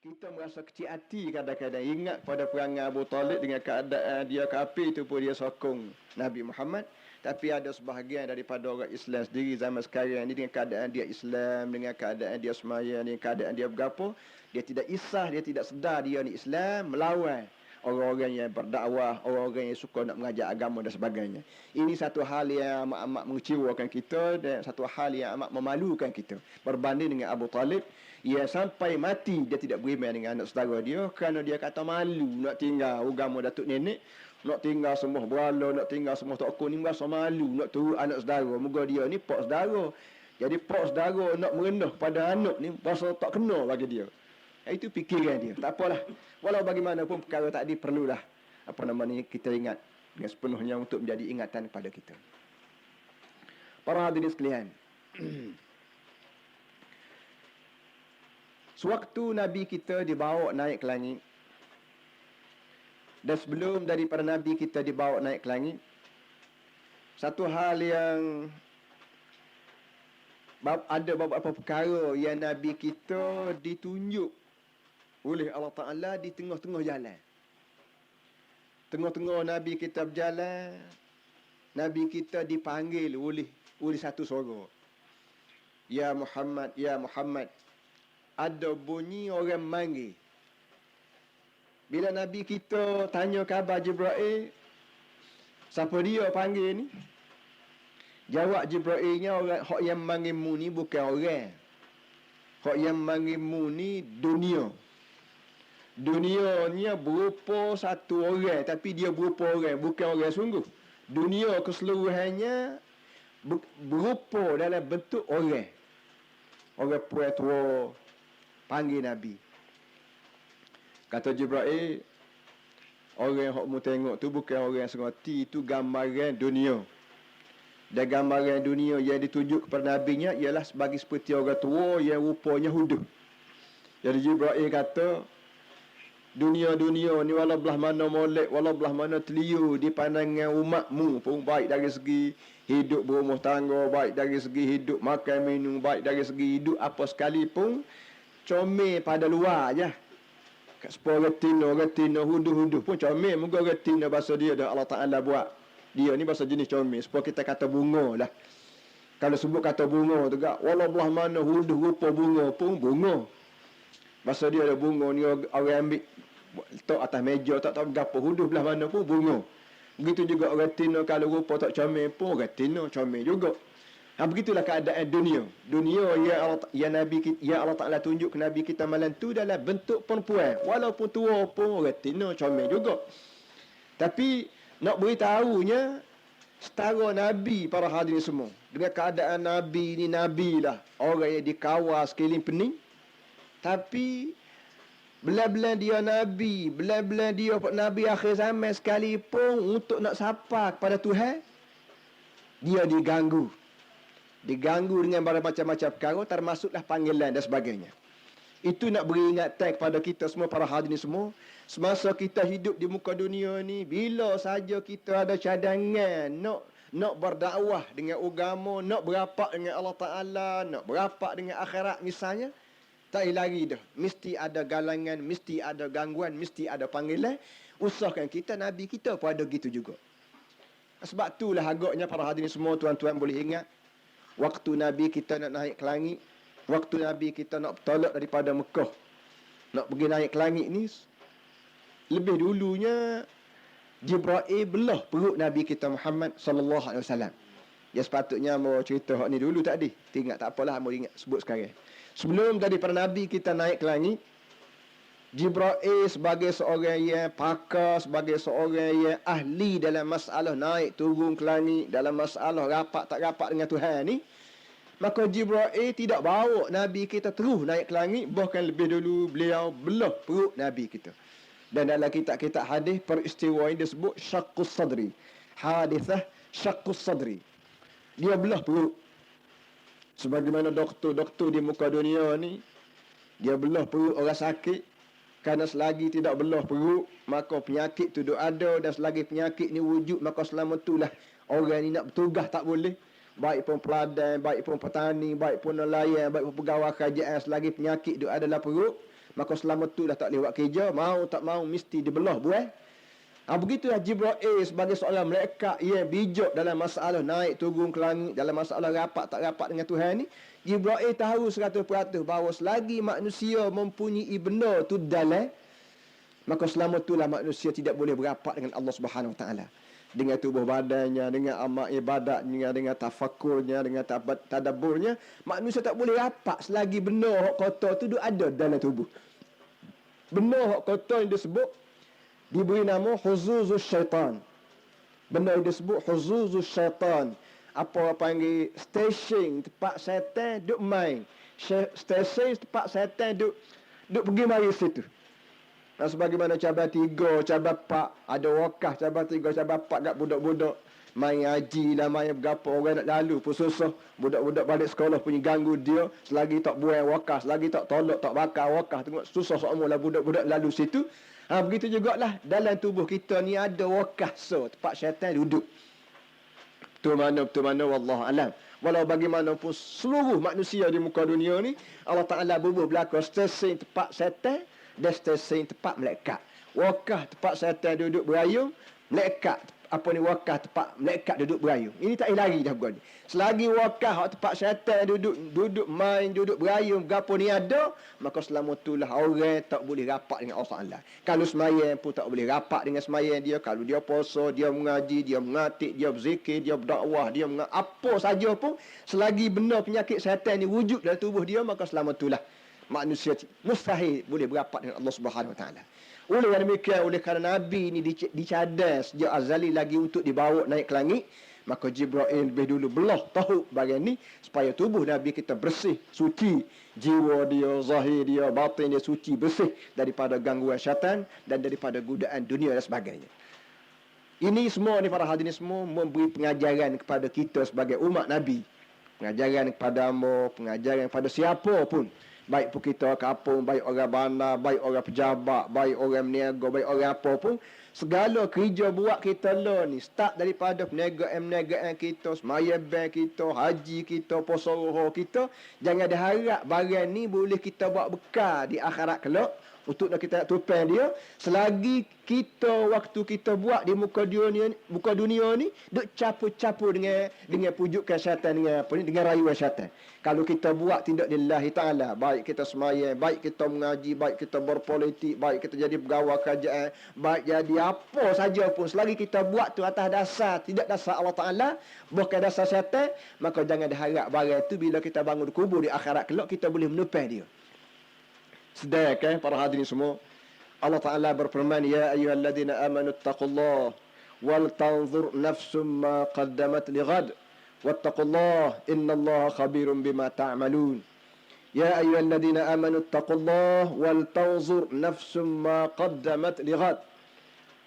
Kita merasa kecil hati kadang-kadang ingat pada perangai Abu Talib dengan keadaan dia kafir itu pun dia sokong Nabi Muhammad. Tapi ada sebahagian daripada orang Islam sendiri zaman sekarang ini dengan keadaan dia Islam, dengan keadaan dia semaya, dengan keadaan dia bergapo, dia tidak isah, dia tidak sedar dia ni Islam, melawan orang-orang yang berdakwah, orang-orang yang suka nak mengajar agama dan sebagainya. Ini satu hal yang amat mengecewakan kita dan satu hal yang amat memalukan kita. Berbanding dengan Abu Talib, ia sampai mati dia tidak beriman dengan anak saudara dia kerana dia kata malu nak tinggal agama datuk nenek, nak tinggal semua berhala, nak tinggal semua tokon ni, merasa malu nak turut anak saudara. Moga dia ni pak saudara. Jadi pak saudara nak merendah pada anak ni rasa tak kena bagi dia. Itu fikiran dia. Tak apalah. Walau bagaimanapun perkara tadi perlulah apa nama ni kita ingat dengan sepenuhnya untuk menjadi ingatan kepada kita. Para hadirin sekalian. Sewaktu Nabi kita dibawa naik ke langit, dan sebelum daripada Nabi kita dibawa naik ke langit, satu hal yang ada beberapa perkara yang Nabi kita ditunjuk oleh Allah Ta'ala di tengah-tengah jalan. Tengah-tengah Nabi kita berjalan, Nabi kita dipanggil oleh satu suara. Ya Muhammad, ya Muhammad. Ada bunyi orang manggil. Bila Nabi kita tanya khabar Jibril, siapa dia panggil ni? Jawab Jibrailnya, orang hak yang manggilmu ni bukan orang. Hak yang manggilmu ni dunia. Dunia ni berupa satu orang, tapi dia berupa orang, bukan orang sungguh. Dunia keseluruhannya berupa dalam bentuk orang. Orang puan tua panggil Nabi. Kata Jibril, orang yang mu tengok tu bukan orang serati, itu gambaran dunia. Dan gambaran dunia yang ditunjuk kepada Nabi-Nya ialah seperti orang tua yang rupanya huduh. Jadi Jibril kata, dunia-dunia ni walau belah mana molek, walau belah mana teliu di pandangan umatmu pun, baik dari segi hidup berumah tangga, baik dari segi hidup makan minum, baik dari segi hidup apa sekalipun, comel pada luar je. Kat sepuluh retina, huduh-huduh pun comel. Moga retina bahasa dia dah Allah Ta'ala buat. Dia ni bahasa jenis comel. Supaya kita kata bunga lah. Kalau sebut kata bunga tu gak, walau belah mana huduh rupa bunga pun bunga. Bahasa dia ada bunga ni orang ambil letak atas meja, tak tahu berapa huduh belah mana pun bunga. Begitu juga retina, kalau rupa tak comel pun retina comel juga. Begitulah keadaan dunia. Dunia yang Allah Ta'ala tunjuk ke Nabi kita malam tu dalam bentuk perempuan. Walaupun tua pun retina comel juga. Tapi nak beritahunya setara Nabi para hadirin semua. Dengan keadaan Nabi ni Nabi lah. Orang yang dikawal sekeliling pening. Tapi belah-belah dia Nabi, belah-belah dia Nabi akhir zaman sekalipun untuk nak sapa kepada Tuhan, dia diganggu dengan macam-macam perkara, termasuklah panggilan dan sebagainya. Itu nak beri ingatan kepada kita semua para hadirin semua, semasa kita hidup di muka dunia ni, bila saja kita ada cadangan nak berdakwah dengan agama, nak berapak dengan Allah Ta'ala, nak berapak dengan akhirat misalnya, tak lari dah. Mesti ada galangan, mesti ada gangguan, mesti ada panggilan. Usahakan kita, Nabi kita pun ada gitu juga. Sebab itulah agaknya para hadirin semua, tuan-tuan boleh ingat, waktu Nabi kita nak naik ke langit, waktu Nabi kita nak bertolak daripada Mekah, nak pergi naik ke langit ni, lebih dulunya Jibril belah perut Nabi kita Muhammad sallallahu alaihi wasallam. Ya sepatutnya mau cerita hak ni dulu tak ada. Ingat tak apalah, mau ingat sebut sekarang. Sebelum daripada Nabi kita naik ke langit, Jibril sebagai seorang yang pakar, sebagai seorang yang ahli dalam masalah naik turun ke langit, dalam masalah rapat tak rapat dengan Tuhan ni, maka Jibril tidak bawa Nabi kita terus naik ke langit, bahkan lebih dulu beliau belah perut Nabi kita. Dan dalam kitab-kitab hadis, peristiwa ini disebut syaqqus sadri. Hadithah syaqqus sadri. Dia belah perut. Sebagaimana doktor di muka dunia ni, dia belah perut orang sakit. Kerana selagi tidak belah perut, maka penyakit tu ada. Dan selagi penyakit ni wujud, maka selama itulah orang ni nak bertugas tak boleh. Baik pun peladan, baik pun petani, baik pun nelayan, baik pun pegawai kerajaan, selagi penyakit tu adalah perut, Maka selama tu dah tak lewat kerja, mau tak mau mesti dibelah buah. Begitulah Jibril sebagai seorang malaikat ia bijak dalam masalah naik turun ke langit, dalam masalah rapat tak rapat dengan Tuhan ni. Jibril tahu 100% bahawa selagi manusia mempunyai benda tu dalam, maka selama itulah manusia tidak boleh berapat dengan Allah Subhanahu Wa Taala. Dengan tubuh badannya, dengan amal ibadatnya, dengan tafakurnya, dengan tadabburnya, manusia tak boleh rapat selagi benda hak kotor tu ada dalam tubuh. Benda hak kotor yang disebut diberi nama huzuzus syaitan. Benda yang disebut huzuzus syaitan. Apa panggil stesen tempat syaitan duk main. Stesen tempat syaitan duk pergi mari situ. Dan sebagaimana cabar 3, cabar 4, ada wakah cabar 3, cabar 4 kat budak-budak. Main haji lah, main berapa orang nak lalu pun susah. Budak-budak balik sekolah punya ganggu dia. Selagi tak buang wakah, selagi tak tolak, tak bakar wakah. Tengok susah semualah budak-budak lalu situ. Begitu jugalah dalam tubuh kita ni ada wakah tempat syaitan duduk. Betul mana wallahu alam. Walau bagaimanapun seluruh manusia di muka dunia ni Allah Taala bubuh belaka stesen tempat syaitan dan stesen tempat malaikat. Wakah tempat syaitan duduk berayun, malaikat wakah tempat malaikat duduk berayun. Ini tak lari dah bukan ni. Selagi wakah tempat syaitan duduk main, duduk berayun, gapo ni ada, maka selama itulah orang tak boleh rapat dengan Allah Taala. Kalau sembahyang pun tak boleh rapat dengan sembahyang dia. Kalau dia puasa, dia mengaji, dia mengatik, dia berzikir, dia berdakwah, dia apa saja pun, selagi benda penyakit syaitan ni wujud dalam tubuh dia, maka selama itulah manusia mustahil boleh berapat dengan Allah Subhanahu Wa Taala. Oleh yang demikian, oleh kerana Nabi ni dicadar sejak azali lagi untuk dibawa naik ke langit, maka Jibril lebih dulu belah tahu bagian ni supaya tubuh Nabi kita bersih, suci, jiwa dia, zahir dia, batin dia suci, bersih daripada gangguan syaitan dan daripada godaan dunia dan sebagainya. Ini semua ni para hadirin semua memberi pengajaran kepada kita sebagai umat Nabi. Pengajaran kepada hamba, pengajaran kepada siapa pun. Baik pun kita kampung, baik orang bandar, baik orang pejabat, baik orang meniaga, baik orang apa pun. Segala kerja buat kita lah ni. Start daripada perniagaan kita, semaya bank kita, haji kita, puasa roh kita. Jangan diharap barang ni boleh kita buat bekal di akhirat kelak. Untuk kita nak tupai dia. Selagi kita, waktu kita buat di muka dunia ni, duk capu-capu dengan pujukan syaitan, dengan rayuan syaitan. Kalau kita buat tindak lillahi ta'ala, baik kita semayang, baik kita mengaji, baik kita berpolitik, baik kita jadi pegawai kerajaan, baik jadi apa saja pun, selagi kita buat tu atas dasar, tidak dasar Allah Ta'ala, bukan dasar syaitan, maka jangan diharap barang tu bila kita bangun kubur di akhirat kelak, kita boleh menupai dia. Sedangkan para hadirin semua, Allah Ta'ala berfirman, ya ayyuhalladzina amanu attaqullah wal tanzur nafsum ma qaddamat lighad wattaqullah innallaha khabirum bima ta'malun. Ya ayyuhalladzina amanu attaqullah wal tanzur nafsum ma qaddamat lighad.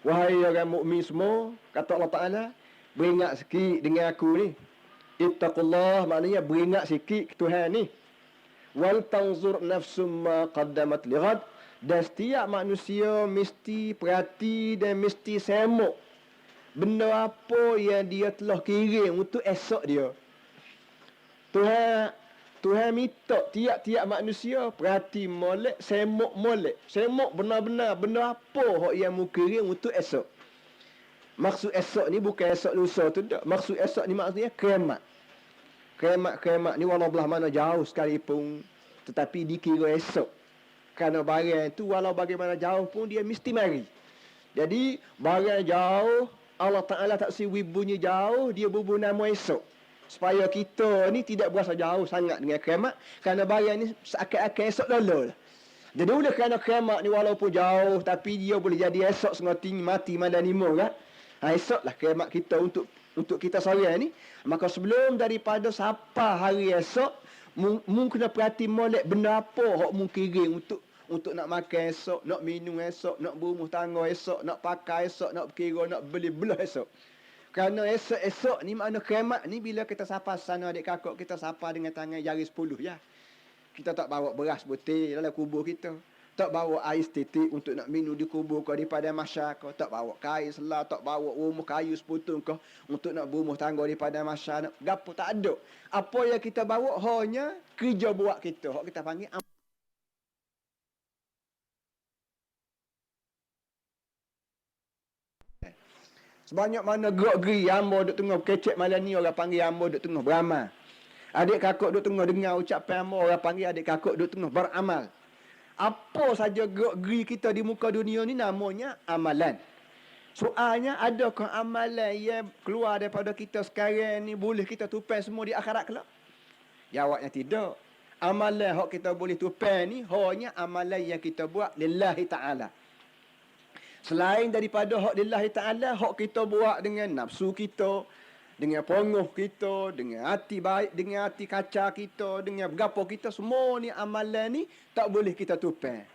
Wahai orang mukmin semua, kata Allah Ta'ala, beringat sikit dengan aku ni. Ittaqullah maknanya beringat sikit ke Tuhan ni. Wal tanzur nafsum ma qaddamat lighad, dan setiap manusia mesti perhati dan mesti semak benda apa yang dia telah kirim untuk esok dia. Tuhan minta tiap-tiap manusia perhati molek, semak molek, semak benar-benar benda apa hak yang mu kirim untuk esok. Maksud esok ni bukan esok lusa tu dak. Maksud esok ni maksudnya kiamat. Kiamat ni walau belah mana jauh sekalipun, tetapi dikira esok. Kerana barang tu walau bagaimana jauh pun dia mesti mari. Jadi barang jauh, Allah Ta'ala tak siwi bunyi jauh, dia bubuh nama esok. Supaya kita ni tidak berasa jauh sangat dengan kiamat. Kerana barang ni seakan-akan esok lalu. Jadi oleh kerana kiamat ni walaupun jauh, tapi dia boleh jadi esok setengah tinggi mati malam 5 kan. Esoklah kiamat kita untuk kita seorang ni. Maka sebelum daripada sapa hari esok, mungkin kena perhati molek benda apa hak mungkin kirim untuk nak makan esok, nak minum esok, nak berumah tangga esok, nak pakai esok, nak berkira, nak beli belah esok. Kerana esok ni makna kiamat ni bila kita sapa sana adik kakak kita sapa dengan tangan jari 10 ya. Kita tak bawa beras putih dalam kubur kita. Tak bawa air titik untuk nak minum di kubur kau daripada masyarakat. Tak bawa kain selah, tak bawa rumah kayu seputung kau untuk nak berumah tangga daripada masyarakat. Gapo tak ada. Apa yang kita bawa hanya kerja buat kita. Hak kita panggil Sebanyak mana gerak-geri hamba duk tengah kecek malam ni, orang panggil hamba duk tengah beramal. Adik kakak duk tengah dengar ucapan hamba, orang panggil adik kakak duk tengah beramal. Apa saja gerak-geri kita di muka dunia ni namanya amalan. Soalnya, adakah amalan yang keluar daripada kita sekarang ni boleh kita tupai semua di akhirat kelak? Jawabnya tidak. Amalan hak kita boleh tupai ni hanya amalan yang kita buat lillahi ta'ala. Selain daripada hak lillahi ta'ala, hak kita buat dengan nafsu kita, dengan penguh kita, dengan hati baik, dengan hati kaca kita, dengan berapa kita, semua ni amalan ni tak boleh kita tupai.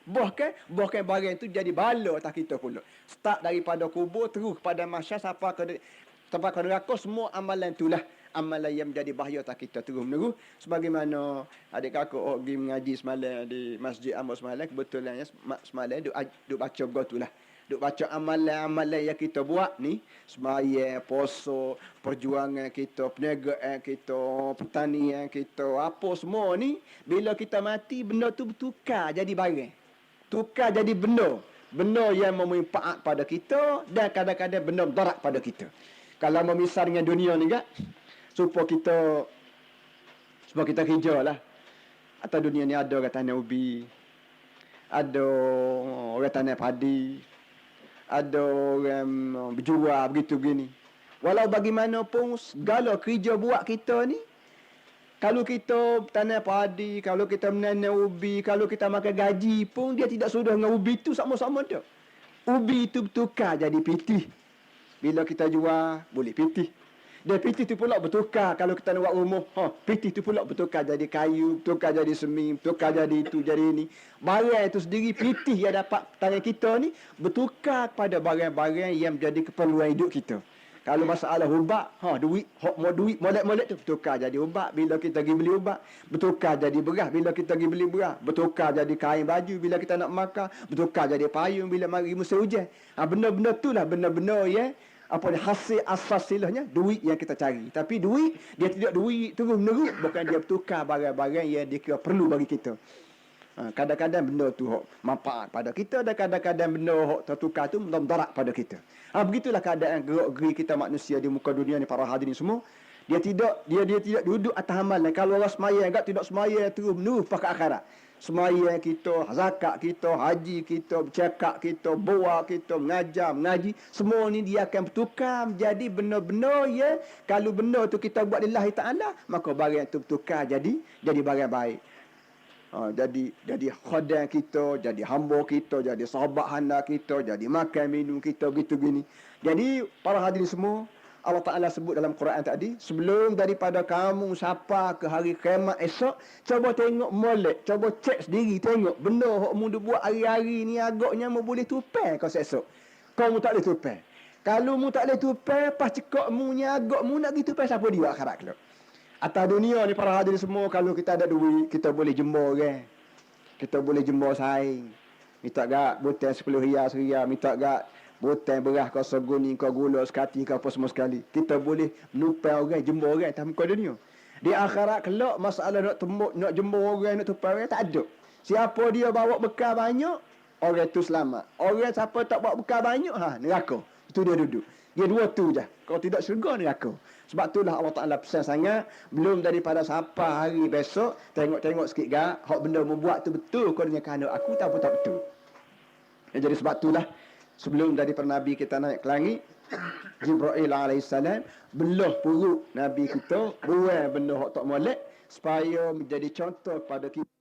Bahkan barang tu jadi bala atas kita pula. Start daripada kubur terus pada mahsyar sampai ke neraka, semua amalan itulah amalan yang menjadi bahaya atas kita terus menerus. Sebagaimana adik kakak pergi mengaji semalam di Masjid Amr semalam, kebetulan semalam duk baca begitulah. Duk baca amalan-amalan yang kita buat ni, sembahyang, puasa, perjuangan kita, perniagaan kita, pertanian kita, apa semua ni, bila kita mati, benda tu bertukar jadi barang. Tukar jadi benda. Benda yang memanfaat pada kita dan kadang-kadang benda mudarat pada kita. Kalau memisah dengan dunia ni kan, supaya kita kerja lah. Atau dunia ni ada orang tanam ubi, ada orang tanam padi, ada orang berjual begitu begini. Walau bagaimanapun segala kerja buat kita ni, kalau kita tanam padi, kalau kita menanam ubi, kalau kita makan gaji pun, dia tidak sudah dengan ubi tu sama-sama dia. Ubi itu bertukar jadi pitih. Bila kita jual, boleh pitih. Dan pitih tu pula bertukar kalau kita nak buat rumah. Pitih tu pula bertukar jadi kayu, bertukar jadi semi, bertukar jadi itu, jadi ini. Barang itu sendiri, pitih yang dapat tangan kita ni, bertukar pada barang-barang yang menjadi keperluan hidup kita. Kalau masalah ubat, duit, molek-molek tu bertukar jadi ubat. Bila kita pergi beli ubat, bertukar jadi beras. Bila kita pergi beli beras, bertukar jadi kain baju. Bila kita nak makan, bertukar jadi payung bila mari musim hujan. Benda-benda itulah benda-benda yang hasil asasilahnya duit yang kita cari. Tapi duit, dia tidak duit terus-menerus, bukan dia bertukar barang-barang yang dia kira perlu bagi kita. Kadang-kadang benda tu hok manfaat pada kita, dan kadang-kadang benda hok tertukar tu mudarat pada kita. Begitulah keadaan gerak-geri kita manusia di muka dunia ni, para hadirin semua. Dia tidak duduk atas amalan. Kalau orang semaya agak tidak semaya terus menerus pakai akhirat. Semaya kita, zakat kita, haji kita, bercakap kita, bawa kita, mengaji, semua ni dia akan bertukar menjadi benda-benda ya. Kalau benda tu kita buat lillahi ta'ala, maka barang tu bertukar jadi barang baik. Jadi khadan kita, jadi hamba kita, jadi sahabat handa kita, jadi makan minum kita, begitu gini. Jadi para hadirin semua, Allah Ta'ala sebut dalam Quran tadi, sebelum daripada kamu sapa ke hari kiamat esok, cuba tengok molek, cuba cek sendiri, tengok benda yang mu buat hari-hari ni agaknya mu boleh tupai kau esok. Kau mu tak boleh tupai. Kalau mu tak boleh tupai, pas cekak mu ni agak mu nak pergi tupai, siapa dia akhirat kelak? Atas dunia ni para hadirin semua, kalau kita ada duit, kita boleh jembor kan. Kita boleh jembor saing. Minta gak botol 10 riyal, minta gak botol beras kau seguni, kau gula sekati, kau apa semua sekali. Kita boleh menupai orang, jembor orang atas muka dunia. Di akhirat kelak, masalah nak jembor orang, nak tupai orang, tak ada. Siapa dia bawa bekal banyak, orang tu selamat. Orang siapa tak bawa bekal banyak, neraka. Itu dia duduk. Dia dua tu je. Kalau tidak syurga, neraka. Sebab itulah Allah Ta'ala pesan sangat, belum daripada sampai hari besok, tengok-tengok sikit gak, hak benda membuat tu betul kau dengan kehendak aku, tak pun tak betul. Jadi sebab itulah, sebelum daripada Nabi kita naik ke langit, Jibril alaihissalam belah perut Nabi kita, buang benda hak tak molek, supaya menjadi contoh kepada kita.